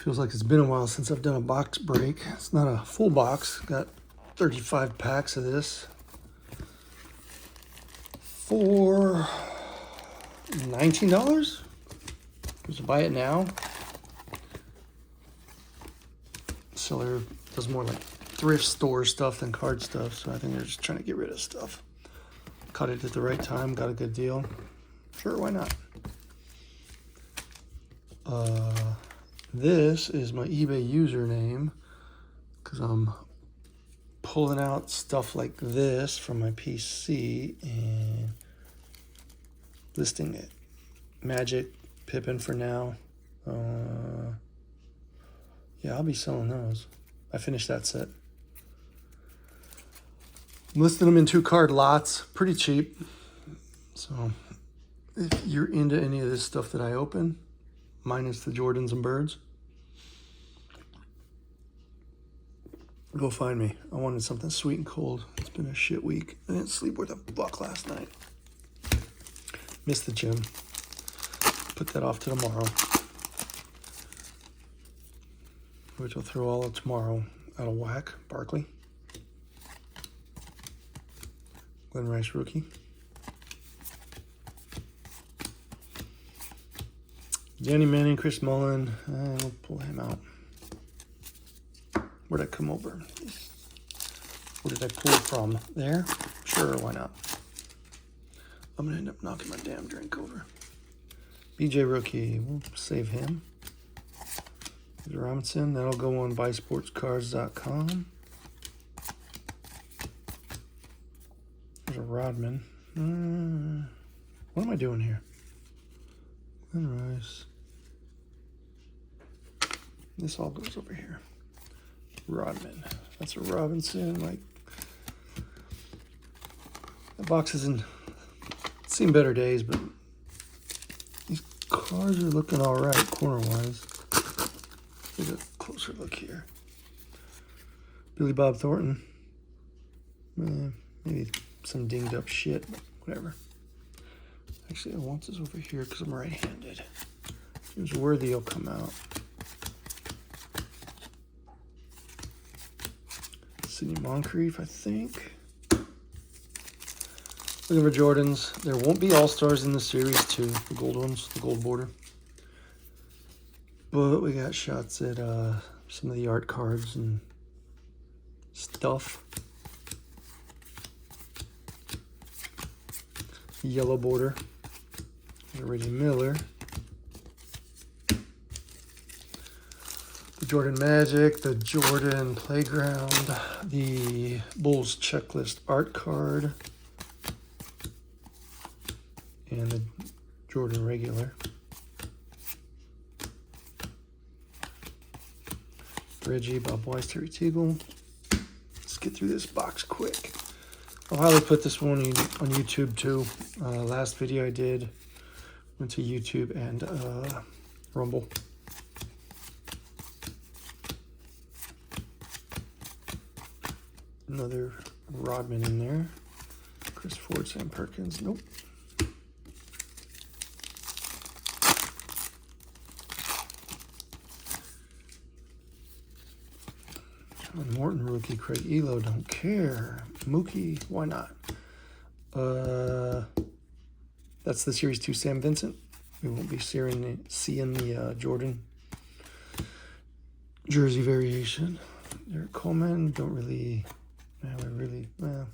Feels like it's been a while since I've done a box break. It's not a full box. Got 35 packs of this for $19. Just buy it now. Seller does more like thrift store stuff than card stuff, so I think they're just trying to get rid of stuff. Caught it at the right time, got a good deal. Sure, why not? This is my eBay username because I'm pulling out stuff like this from my PC and listing it. Magic, Pippin for now. Yeah, I'll be selling those. I finished that set. I'm listing them in 2-card lots, pretty cheap. So if you're into any of this stuff that I open, minus the Jordans and Birds, go find me. I wanted something sweet and cold. It's been a shit week. I didn't sleep worth a buck last night. Missed the gym. Put that off to tomorrow. Which will throw all of tomorrow out of whack. Barkley. Glenn Rice rookie. Danny Manning, Chris Mullin. We'll pull him out. Where'd I come over? Where did I pull from? There? Sure, why not? I'm going to end up knocking my damn drink over. BJ rookie. We'll save him. There's Robinson. That'll go on buysportscards.com. There's a Rodman. What am I doing here? Glenn Rice. This all goes over here. Rodman. That's a Robinson. Like, the box isn't seen better days, but these cards are looking all right corner-wise. Take a closer look here. Billy Bob Thornton. Maybe some dinged up shit, but whatever. Actually, I want this over here because I'm right-handed. Here's Worthy will come out. Sidney Moncrief, I think. Looking for Jordans. There won't be All-Stars in the Series 2, the gold ones, the gold border. But we got shots at some of the art cards and stuff. Yellow border. Reggie Miller. The Jordan Magic, the Jordan Playground, the Bulls Checklist art card, and the Jordan regular. Reggie, Bob Weiss, Terry Teagle. Let's get through this box quick. I'll highly put this one on YouTube too. Last video I did went to YouTube and Rumble. Another Rodman in there. Chris Ford, Sam Perkins. Nope. John Morton rookie. Craig Elo. Don't care. Mookie. Why not? That's the Series 2 Sam Vincent. We won't be seeing the Jordan jersey variation. Derek Coleman. Don't really...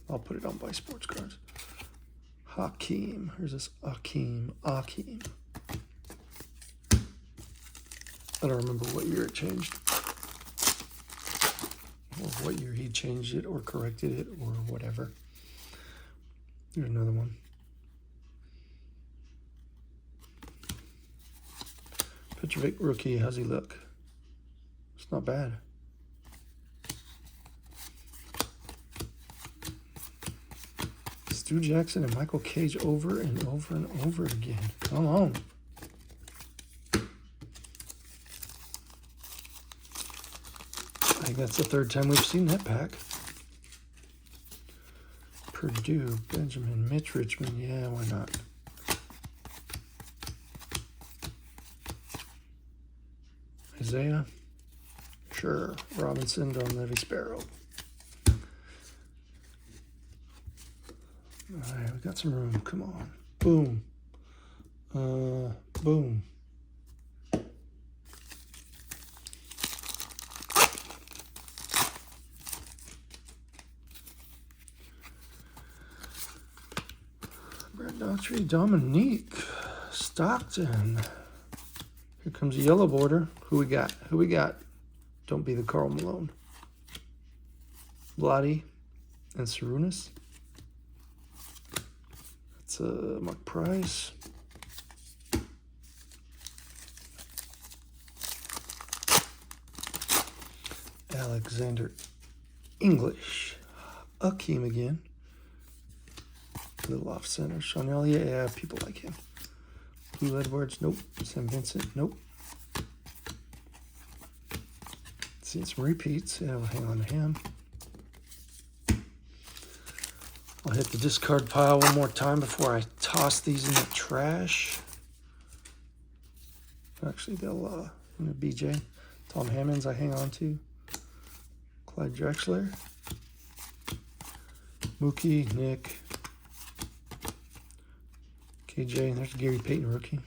I'll put it on by Sports Cards. Hakeem. Here's this Akeem. I don't remember what year it changed. Or what year he changed it or corrected it or whatever. Here's another one. Petrovic rookie. How's he look? It's not bad. Stu Jackson and Michael Cage over and over and over again. Come on. I think that's the third time we've seen that pack. Purdue, Benjamin, Mitch Richmond. Yeah, why not? Isaiah. sure. Robinson, Don Levy, Sparrow. All right, we got some room. Come on. Boom. Boom. Brad Daughtry, Dominique, Stockton. Here comes a yellow border. Who we got? Who we got? Don't be the Karl Malone. Vladdy and Sarunas. That's Mark Price. Alexander English. Akeem again. Little off center. Sean Elliott, yeah, people like him. Blue Edwards, nope. Sam Vincent, nope. Seeing some repeats. Yeah, we'll hang on to him. I'll hit the discard pile one more time before I toss these in the trash. Actually, they'll, BJ. Tom Hammonds I hang on to. Clyde Drexler. Mookie, Nick. KJ, there's Gary Payton rookie.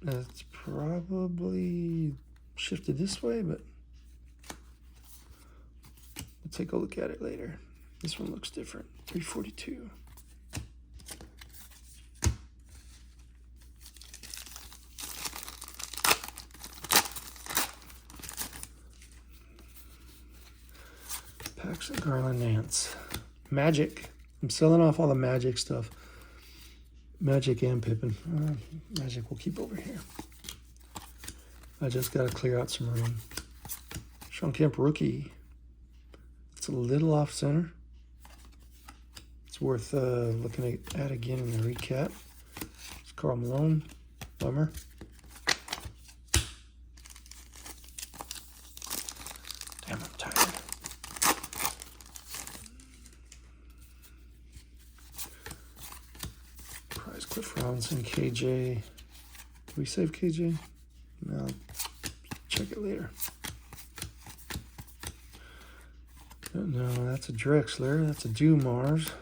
That's probably shifted this way, but we'll take a look at it later. This one looks different. 342. Paxton, Garland, Nance. Magic. I'm selling off all the Magic stuff. Magic and Pippen. Magic we'll keep over here. I just got to clear out some room. Sean Kemp rookie. It's a little off center. It's worth looking at again in the recap. It's Karl Malone. Bummer. Damn, I'm tired. Prize Cliff Robinson, KJ. Did we save KJ? No. Check it later. No, that's a Drexler. That's a Dumars.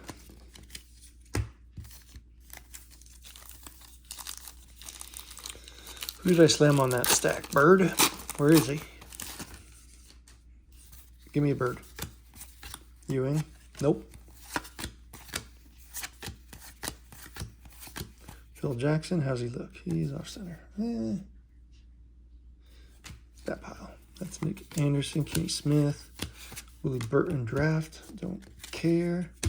Who did I slam on that stack? Bird? Where is he? Give me a Bird. Ewing? Nope. Phil Jackson, how's he look? He's off center. That pile. That's Nick Anderson, Kenny Smith, Willie Burton draft. Don't care. I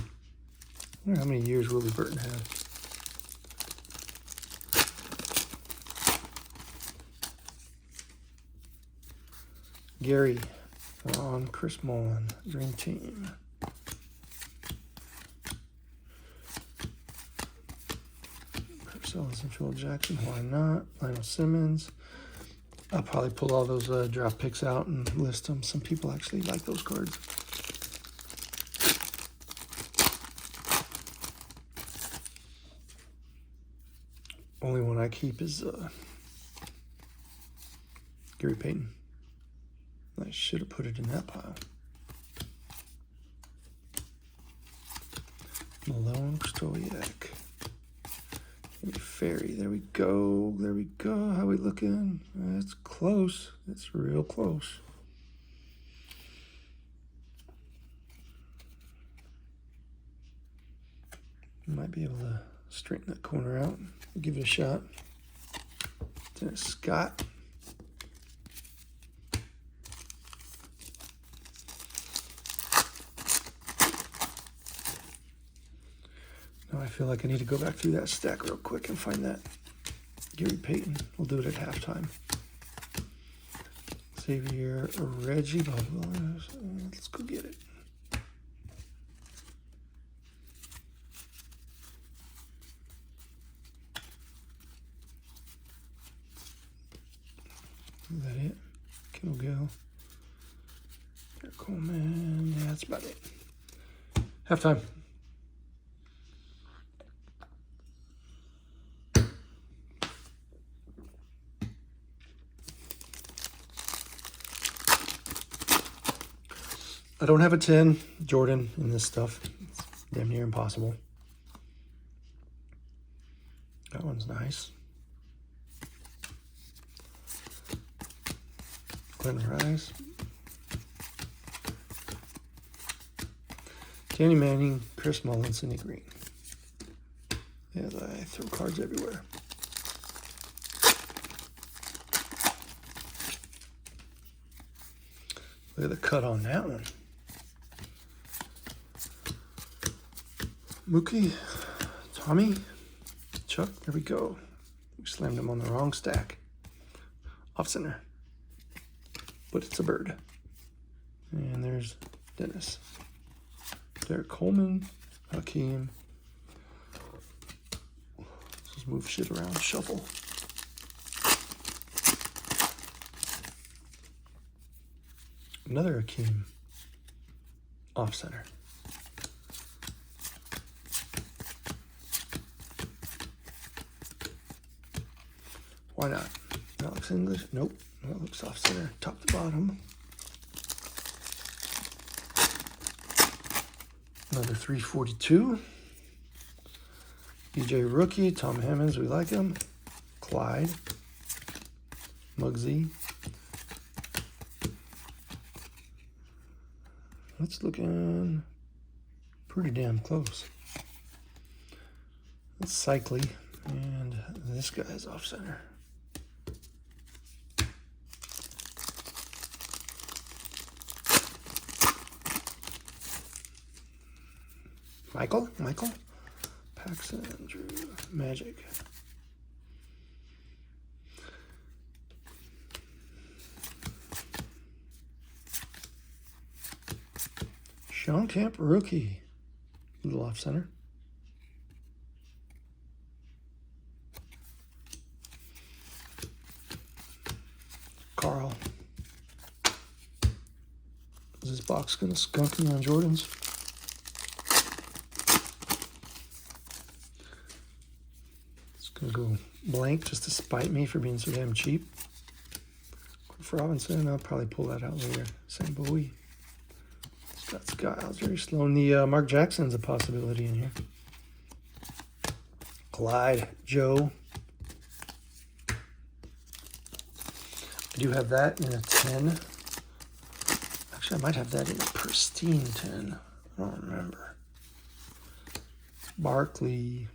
wonder how many years Willie Burton had. Gary on Chris Mullen, Dream Team. Ellis and Phil Jackson, why not? Lionel Simmons. I'll probably pull all those draft picks out and list them. Some people actually like those cards. Only one I keep is Gary Payton. I should have put it in that pile. Malone, Stoyak. Ferry, there we go. There we go. How we looking? It's close. It's real close. Might be able to straighten that corner out. Give it a shot. There's Scott. Now I feel like I need to go back through that stack real quick and find that Gary Payton. We'll do it at halftime. Xavier, Reggie, let's go get it. Is that it? Kendall Gill. Derek Coleman. Yeah, that's about it. Halftime. I don't have a 10 Jordan in this stuff. It's damn near impossible. That one's nice. Glenn Rice. Danny Manning, Chris Mullins, Sidney Green. As I throw cards everywhere. Look at the cut on that one. Mookie, Tommy, Chuck, there we go. We slammed him on the wrong stack. Off center. But it's a bird. And there's Dennis. Derek Coleman, Hakeem. Let's just move shit around, shuffle. Another Hakeem. Off center. Why not? Alex English? Nope. That looks off center. Top to bottom. Another 342. BJ Rookie. Tom Hammonds. We like him. Clyde. Muggsy. That's looking pretty damn close. That's Cycly. And this guy's off center. Michael, Paxton, Drew, Magic. Sean Camp, rookie, little off center. Carl. Is this box gonna skunk me on Jordans? Go blank just to spite me for being so damn cheap. Cliff Robinson, I'll probably pull that out later. Sam Bowie. Scott Skiles, very slow. And the Mark Jackson's a possibility in here. Clyde, Joe. I do have that in a 10. Actually, I might have that in a pristine 10. I don't remember. Barkley.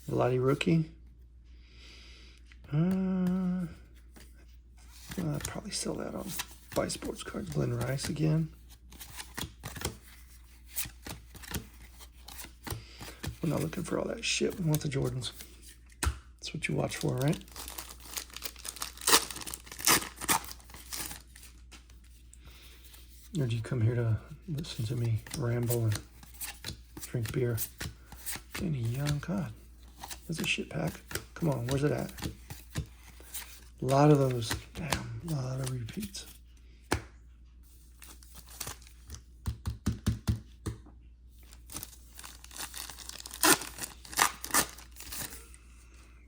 Vladi rookie. I'd probably sell that on Buy Sports Cards. Glenn Rice again. We're not looking for all that shit. We want the Jordans. That's what you watch for, right? Or do you come here to listen to me ramble and drink beer? Danny Young, God. That's a shit pack. Come on, where's it at? A lot of those. Damn, a lot of repeats.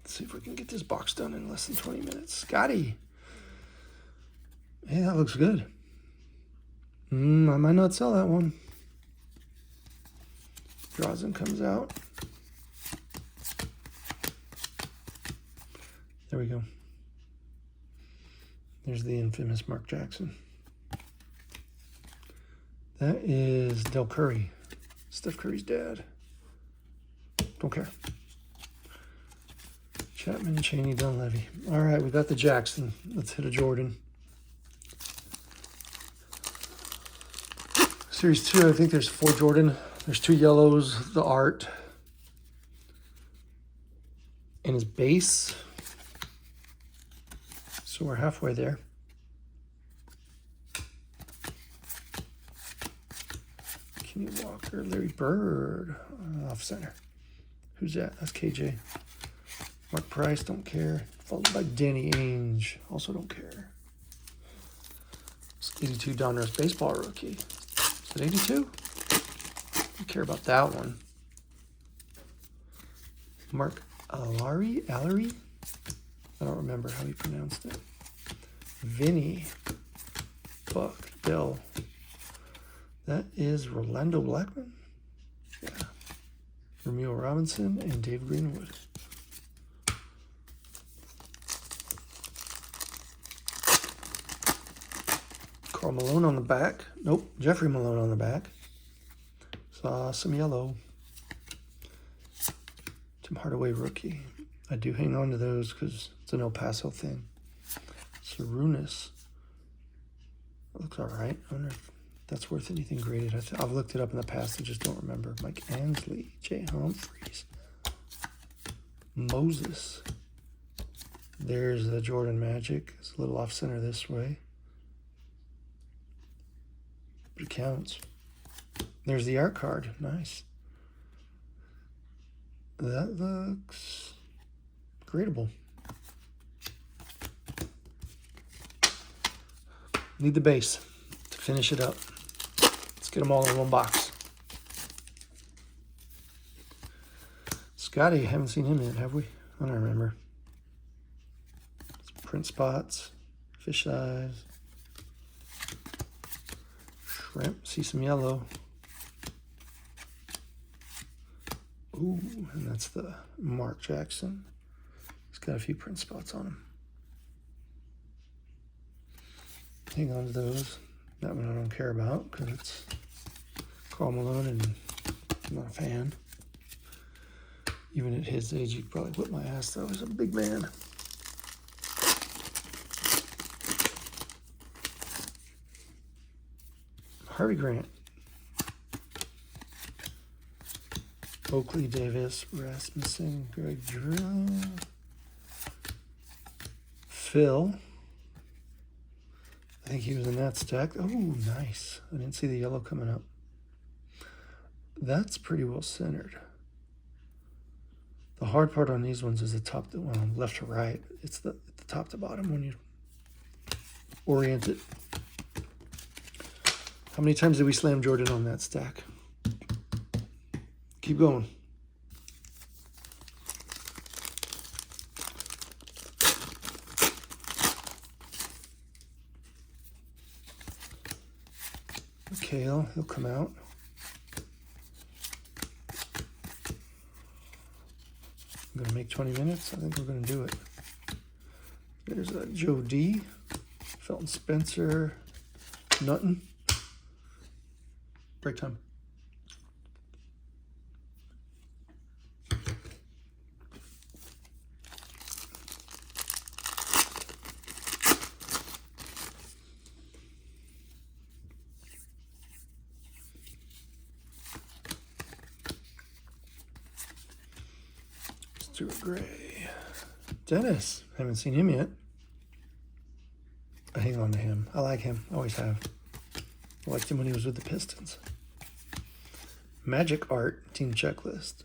Let's see if we can get this box done in less than 20 minutes. Scotty. Hey, that looks good. I might not sell that one. Drazen comes out. There we go. There's the infamous Mark Jackson. That is Del Curry, Steph Curry's dad. Don't care. Chapman, Cheney, Dunleavy. All right, we got the Jackson. Let's hit a Jordan. Series 2, I think there's 4 Jordan. There's 2 yellows, the art, and his base. So we're halfway there. Kenny Walker, Larry Bird, off center. Who's that? That's KJ. Mark Price, don't care. Followed by Danny Ainge, also don't care. It's 82 Donruss baseball rookie. Is it 82? Don't care about that one. Mark Allery? I don't remember how he pronounced it. Vinny, Buck, Bell. That is Rolando Blackman. Yeah. Romeo Robinson and Dave Greenwood. Karl Malone on the back. Nope, Jeffrey Malone on the back. Saw some yellow. Tim Hardaway rookie. I do hang on to those because it's an El Paso thing. Sarunas. Looks all right. I wonder if that's worth anything graded. I've looked it up in the past. I just don't remember. Mike Ansley. Jay Humphries. Moses. There's the Jordan Magic. It's a little off center this way. But it counts. There's the art card. Nice. That looks gradable. Need the base to finish it up. Let's get them all in one box. Scotty, haven't seen him yet, have we? I don't remember. Print spots, fish eyes, shrimp, see some yellow. Ooh, and that's the Mark Jackson. He's got a few print spots on him. Hang on to those. That one I don't care about because it's Karl Malone and I'm not a fan. Even at his age, he'd probably whip my ass though. He's a big man. Harvey Grant. Oakley Davis, Rasmussen, Greg Drill. Phil. I think he was in that stack. Oh, nice. I didn't see the yellow coming up. That's pretty well centered. The hard part on these ones is the top, well, left to right. It's the top to bottom when you orient it. How many times did we slam Jordan on that stack? Keep going. Mikhail, he'll come out. I'm going to make 20 minutes. I think we're going to do it. There's Joe D. Felton Spencer. Nutton. Break time. Stuart Gray. Dennis. Haven't seen him yet. I hang on to him. I like him. Always have. I liked him when he was with the Pistons. Magic Art Team Checklist.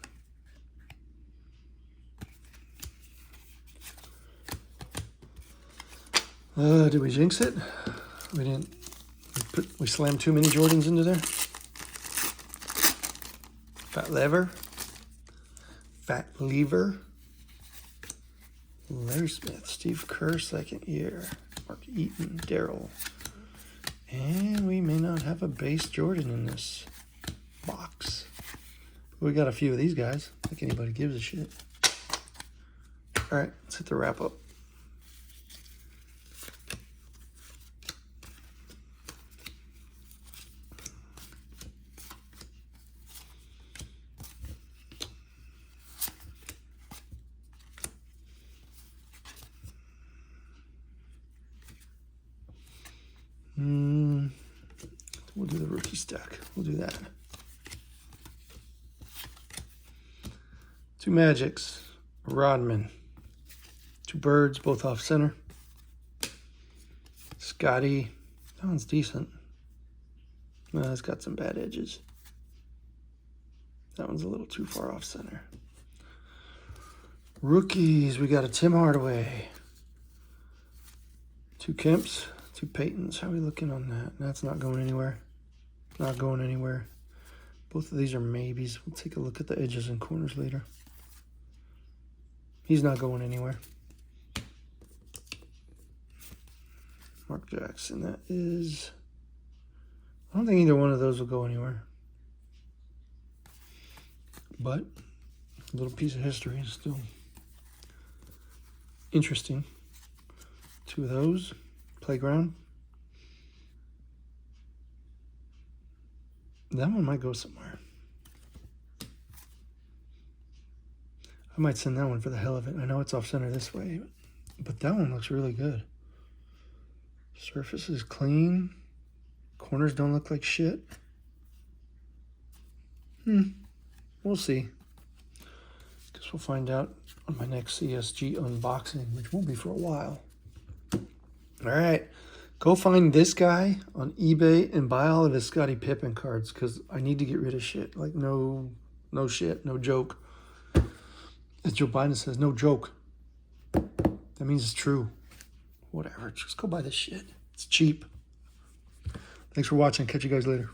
Did we jinx it? We didn't. We slammed too many Jordans into there. Fat Lever. Fat Lever. Larry Smith. Steve Kerr, second year. Mark Eaton. Daryl. And we may not have a base Jordan in this box. We got a few of these guys. I think anybody gives a shit. All right, let's hit the wrap up. We'll do the rookie stack. We'll do that. Two Magics. Rodman. Two Birds, both off center. Scotty. That one's decent. Well, it's got some bad edges. That one's a little too far off center. Rookies. We got a Tim Hardaway. Two Kemps. Two Paytons. How are we looking on that? That's not going anywhere. Not going anywhere. Both of these are maybes. We'll take a look at the edges and corners later. He's not going anywhere. Mark Jackson. That is I don't think either one of those will go anywhere. But a little piece of history is still interesting. 2 of those. Playground. That one might go somewhere. I might send that one for the hell of it. I know it's off center this way, but that one looks really good. Surface is clean. Corners don't look like shit. We'll see. Guess we'll find out on my next CSG unboxing, which won't be for a while. All right. Go find this guy on eBay and buy all of his Scottie Pippen cards because I need to get rid of shit. Like, no shit, no joke. As Joe Biden says, no joke. That means it's true. Whatever. Just go buy this shit. It's cheap. Thanks for watching. Catch you guys later.